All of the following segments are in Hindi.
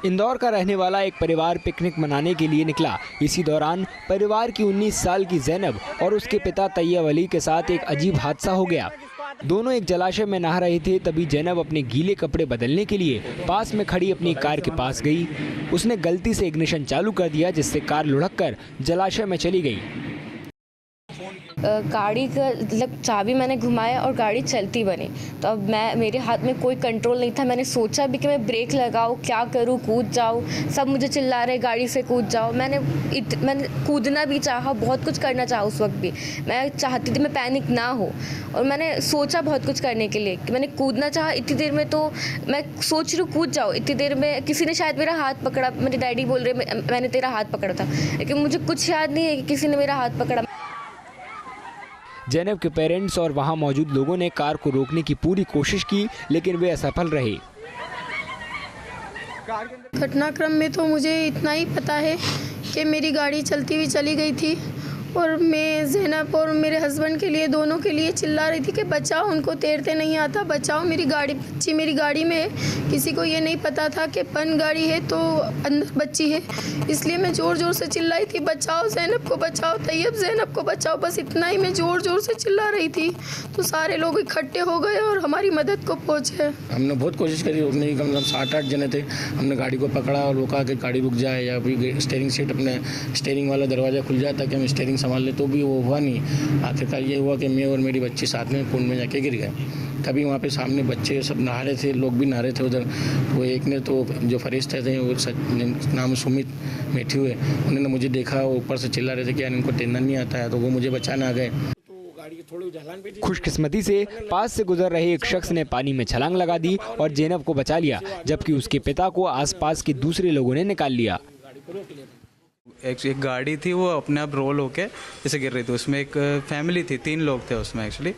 इंदौर का रहने वाला एक परिवार पिकनिक मनाने के लिए निकला। इसी दौरान परिवार की 19 साल की जैनब और उसके पिता तैयब अली के साथ एक अजीब हादसा हो गया। दोनों एक जलाशय में नहा रहे थे, तभी जैनब अपने गीले कपड़े बदलने के लिए पास में खड़ी अपनी कार के पास गई। उसने गलती से इग्निशन चालू कर दिया, जिससे कार लुढ़ककर जलाशय में चली गई। गाड़ी का मतलब चाबी मैंने घुमाया और गाड़ी चलती बनी। तो अब मेरे हाथ में कोई कंट्रोल नहीं था। मैंने सोचा भी कि मैं ब्रेक लगाऊं, क्या करूं, कूद जाऊं। सब मुझे चिल्ला रहे गाड़ी से कूद जाओ। मैंने कूदना भी चाहा, बहुत कुछ करना चाहा। उस वक्त भी मैं चाहती थी मैं पैनिक ना हो, और मैंने सोचा बहुत कुछ करने के लिए कि मैंने कूदना चाहा। इतनी देर में तो मैं सोच रही हूँ कूद जाओ, इतनी देर में किसी ने शायद मेरा हाथ पकड़ा। मेरे डैडी बोल रहे मैंने तेरा हाथ पकड़ा था, लेकिन मुझे कुछ याद नहीं है कि किसी ने मेरा हाथ पकड़ा। जैनब के पेरेंट्स और वहां मौजूद लोगों ने कार को रोकने की पूरी कोशिश की, लेकिन वे असफल रहे। घटनाक्रम में तो मुझे इतना ही पता है कि मेरी गाड़ी चलती हुई चली गई थी और मैं जैनब और मेरे हस्बैंड के लिए, दोनों के लिए चिल्ला रही थी कि बचाओ, उनको तैरते नहीं आता, बचाओ, मेरी गाड़ी, बच्ची मेरी गाड़ी में है। किसी को ये नहीं पता था कि पन गाड़ी है तो अंदर बच्ची है, इसलिए मैं ज़ोर ज़ोर से चिल्लाई थी, बचाओ जैनब को, बचाओ तैयब, जैनब को बचाओ। बस इतना ही मैं ज़ोर ज़ोर से चिल्ला रही थी। तो सारे लोग इकट्ठे हो गए और हमारी मदद को पहुँचे। हमने बहुत कोशिश करी रोकने की, कम 7-8 जने थे। हमने गाड़ी को पकड़ा और रोका कि गाड़ी रुक जाए, या फिर स्टीयरिंग सीट, अपने स्टीयरिंग वाला दरवाज़ा खुल जाए ताकि हम स्टीयरिंग संभाल ले, तो भी वो हुआ नहीं। आखिरकार ये हुआ कि मैं और मेरी बच्ची साथ में कुंड में जाके गिर गए। तभी वहाँ पे सामने बच्चे सब नहा रहे थे, लोग भी नहा रहे थे उधर। वो एक ने तो जो फरिश्ते थे, वो नाम सुमित बैठे हुए, उन्होंने मुझे देखा, ऊपर से चिल्ला रहे थे कि यार इनको तैरना नहीं आता है, तो वो मुझे बचाने आ गए। खुशकिस्मती से पास से गुजर रहे एक शख्स ने पानी में छलांग लगा दी और जैनब को बचा लिया, जबकि उसके पिता को आसपास के दूसरे लोगों ने निकाल लिया। एक गाड़ी थी, वो अपने आप रोल होके जैसे गिर रही थी। उसमें एक फैमिली थी, 3 लोग थे उसमें एक्चुअली।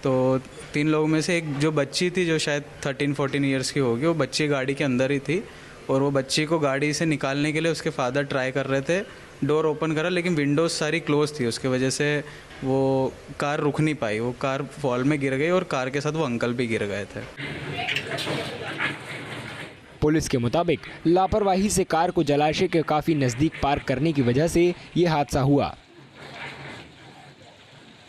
तो 3 लोगों में से एक जो बच्ची थी, जो शायद 13-14 ईयर्स की होगी, वो बच्ची गाड़ी के अंदर ही थी। और वो बच्ची को गाड़ी से निकालने के लिए उसके फादर ट्राई कर रहे थे, डोर ओपन करा, लेकिन विंडोज़ सारी क्लोज थी। उसके वजह से वो कार रुक नहीं पाई, वो कार फॉल में गिर गई और कार के साथ वो अंकल भी गिर गए थे। पुलिस के मुताबिक लापरवाही से कार को जलाशय के काफी नजदीक पार्क करने की वजह से ये हादसा हुआ।